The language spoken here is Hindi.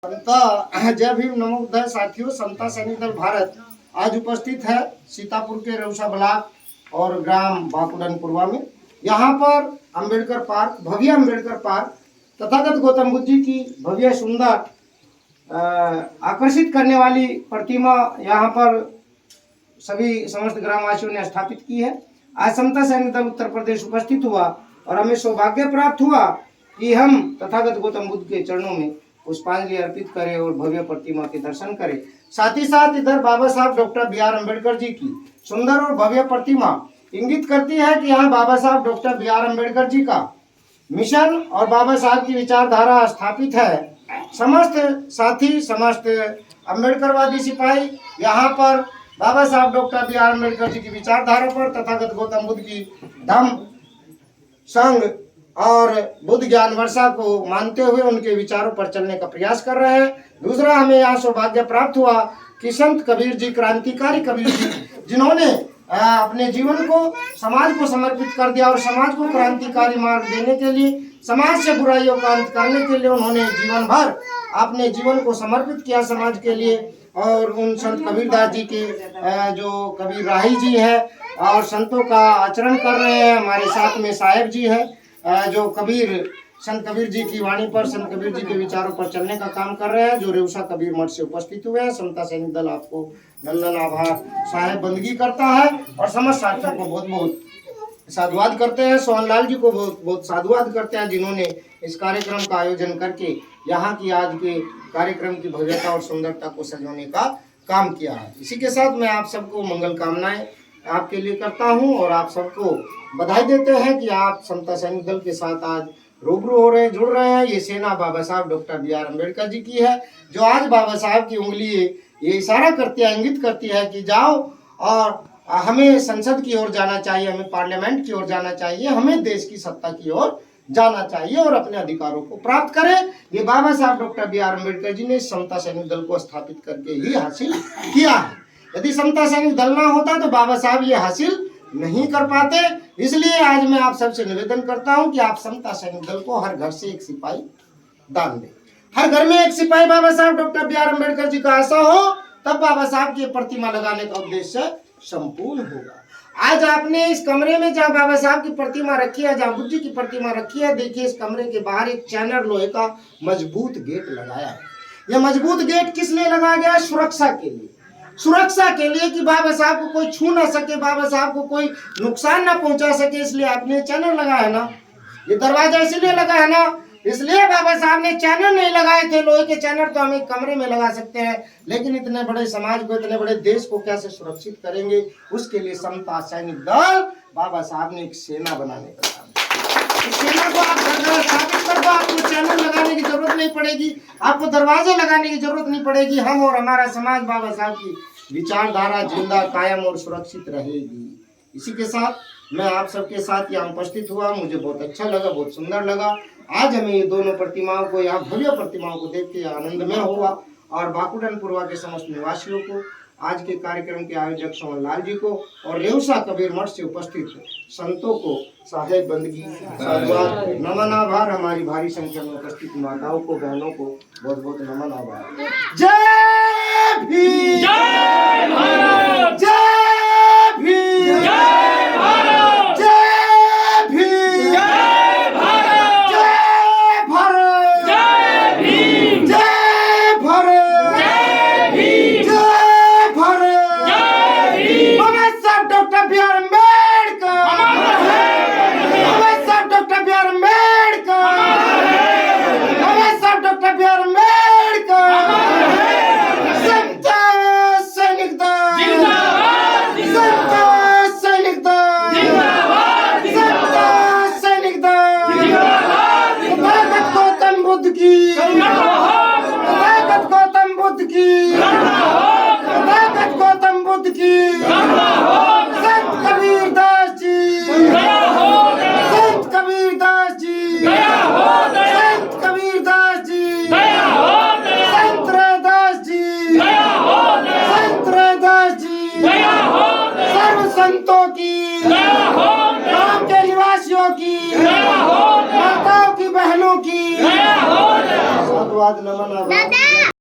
संता जय भीम नमो बुद्धाय। साथियों, समता सैनिक दल भारत आज उपस्थित है सीतापुर के रेउसा ब्लॉक और ग्राम बाकुड़नपुरवा में। यहाँ पर अंबेडकर पार्क, भव्य अंबेडकर पार्क, तथागत गौतम बुद्ध जी की भव्य सुंदर आकर्षित करने वाली प्रतिमा यहाँ पर सभी समस्त ग्रामवासियों ने स्थापित की है। आज समता सैनिक दल उत्तर प्रदेश उपस्थित हुआ और हमें सौभाग्य प्राप्त हुआ कि हम तथागत गौतम बुद्ध के चरणों में पुष्पांजलि अर्पित करें और भव्य प्रतिमा के दर्शन करें। साथ ही साथ इधर बाबा साहब doctor B are Ambedkar ji की सुंदर और भव्य प्रतिमा इंगित करती है कि यहाँ बाबा साहब doctor B are Ambedkar ji का मिशन और बाबा साहब की विचारधारा स्थापित है। समस्त साथी, समस्त अम्बेडकरवादी सिपाही यहाँ पर बाबा साहब doctor B are Ambedkar ji की विचारधारा पर, तथागत गौतम बुद्ध की धम्म संघ और बुद्ध ज्ञान वर्षा को मानते हुए उनके विचारों पर चलने का प्रयास कर रहे हैं। दूसरा, हमें यहाँ सौभाग्य प्राप्त हुआ कि संत कबीर जी, क्रांतिकारी कबीर जी, जिन्होंने अपने जीवन को समाज को समर्पित कर दिया और समाज को क्रांतिकारी मार्ग देने के लिए, समाज से बुराइयों का अंत करने के लिए उन्होंने जीवन भर अपने जीवन को समर्पित किया समाज के लिए। और उन संत कबीरदास जी के जो कबीर राही जी है और संतों का आचरण कर रहे हैं। हमारे साथ में साहेब जी है जो संत कबीर जी की वाणी पर, संत कबीर जी के विचारों पर चलने का काम कर रहे हैं, जो रेउसा कबीर मठ से उपस्थित हुए हैं। समता सैनिक दल आपको नंदन आभार साहेब बंदगी करता है और समस्त साथियों को बहुत बहुत साधुवाद करते हैं। सोहन लाल जी को बहुत बहुत साधुवाद करते हैं, जिन्होंने इस कार्यक्रम का आयोजन करके यहाँ की आज के कार्यक्रम की भव्यता और सुंदरता को सजाने का काम किया है। इसी के साथ मैं आप सबको मंगल कामनाएं आपके लिए करता हूं और आप सबको बधाई देते हैं कि आप समता सैनिक दल के साथ आज रूबरू हो रहे हैं, जुड़ रहे हैं। ये सेना बाबा साहब doctor B are Ambedkar ji की है, जो आज बाबा साहब की उंगली ये इशारा करती है, इंगित करती है कि जाओ और हमें संसद की ओर जाना चाहिए, हमें पार्लियामेंट की ओर जाना चाहिए, हमें देश की सत्ता की ओर जाना चाहिए और अपने अधिकारों को प्राप्त करें। ये बाबा साहब doctor B are Ambedkar ji ने समता सैनिक दल को स्थापित करके ही हासिल किया है। यदि समता सैनिक दल ना होता तो बाबा साहब ये हासिल नहीं कर पाते। इसलिए आज मैं आप सबसे निवेदन करता हूं कि आप समता सैनिक दल को हर घर से एक सिपाही दान दें। हर घर में एक सिपाही बाबा साहब doctor B are Ambedkar ji का ऐसा हो, तब बाबा साहब की प्रतिमा लगाने का उद्देश्य संपूर्ण होगा। आज आपने इस कमरे में जहाँ बाबा साहब की प्रतिमा रखी है, जहाँ बुद्ध जी की प्रतिमा रखी है, देखिए इस कमरे के बाहर एक चैनल लोहे का मजबूत गेट लगाया है। यह मजबूत गेट किस लिए लगाया गया? सुरक्षा के लिए। सुरक्षा के लिए कि बाबा साहब को कोई छू ना सके, बाबा साहब को कोई नुकसान ना पहुंचा सके, इसलिए आपने चैनल लगाया है ना। ये दरवाजा इसलिए लगा है ना, इसलिए बाबा साहब ने चैनल नहीं लगाए थे। लोहे के चैनल तो हम एक कमरे में लगा सकते हैं, लेकिन इतने बड़े समाज को, इतने बड़े देश को कैसे सुरक्षित करेंगे? उसके लिए समता सैनिक दल, बाबा साहब ने एक सेना बनाने का काम। इस सेना को आप स्थापित कर दो, आपको चैनल लगाने की जरूरत नहीं पड़ेगी, आपको दरवाजे लगाने की जरूरत नहीं पड़ेगी। हम और हमारा समाज बाबा साहब की विचारधारा जिंदा, कायम और सुरक्षित रहेगी। इसी के साथ मैं आप सबके साथ यहाँ उपस्थित हुआ, मुझे बहुत अच्छा लगा, बहुत सुंदर लगा। आज हमें ये दोनों प्रतिमाओं को, यहाँ भव्य प्रतिमाओं को देख के आनंदमय हुआ और बाकुड़नपुरवा के समस्त निवासियों को, आज के कार्यक्रम के आयोजक सोहन लाल जी को और रेउसा कबीर मठ से उपस्थित संतों को साहेब बंदगी, साधुवाद, नमन आभार। हमारी भारी संख्या में उपस्थित माताओं को, बहनों को बहुत बहुत नमन आभार। जय भीम, जय भारत, जय भीम, जय भारत, जय भीम, जय भारत, जय भारत, जय भीम, जय भारत, जय भीम, जय भारत, जय भीम। बाबा साहब डॉक्टर बी आर अम्बेडकर, बाबा साहब डॉक्टर बी आर अम्बेडकर, बाबा साहब डॉक्टर बी आर अम्बेडकर। समता सैनिक दल जिंदाबाद, समता सैनिक दल जिंदाबाद, समता सैनिक दल जिंदाबाद। तथागत गौतम बुद्ध की, तथागत गौतम बुद्ध की, तथागत गौतम बुद्ध की। संत कबीरदास जी, संत कबीरदास जी, संत कबीरदास जी, संत रैदास जी, संत रैदास जी। सर्व संतों की, गांव के निवासियों की, माताओं की, बहनों की साधुवाद नमन आभार।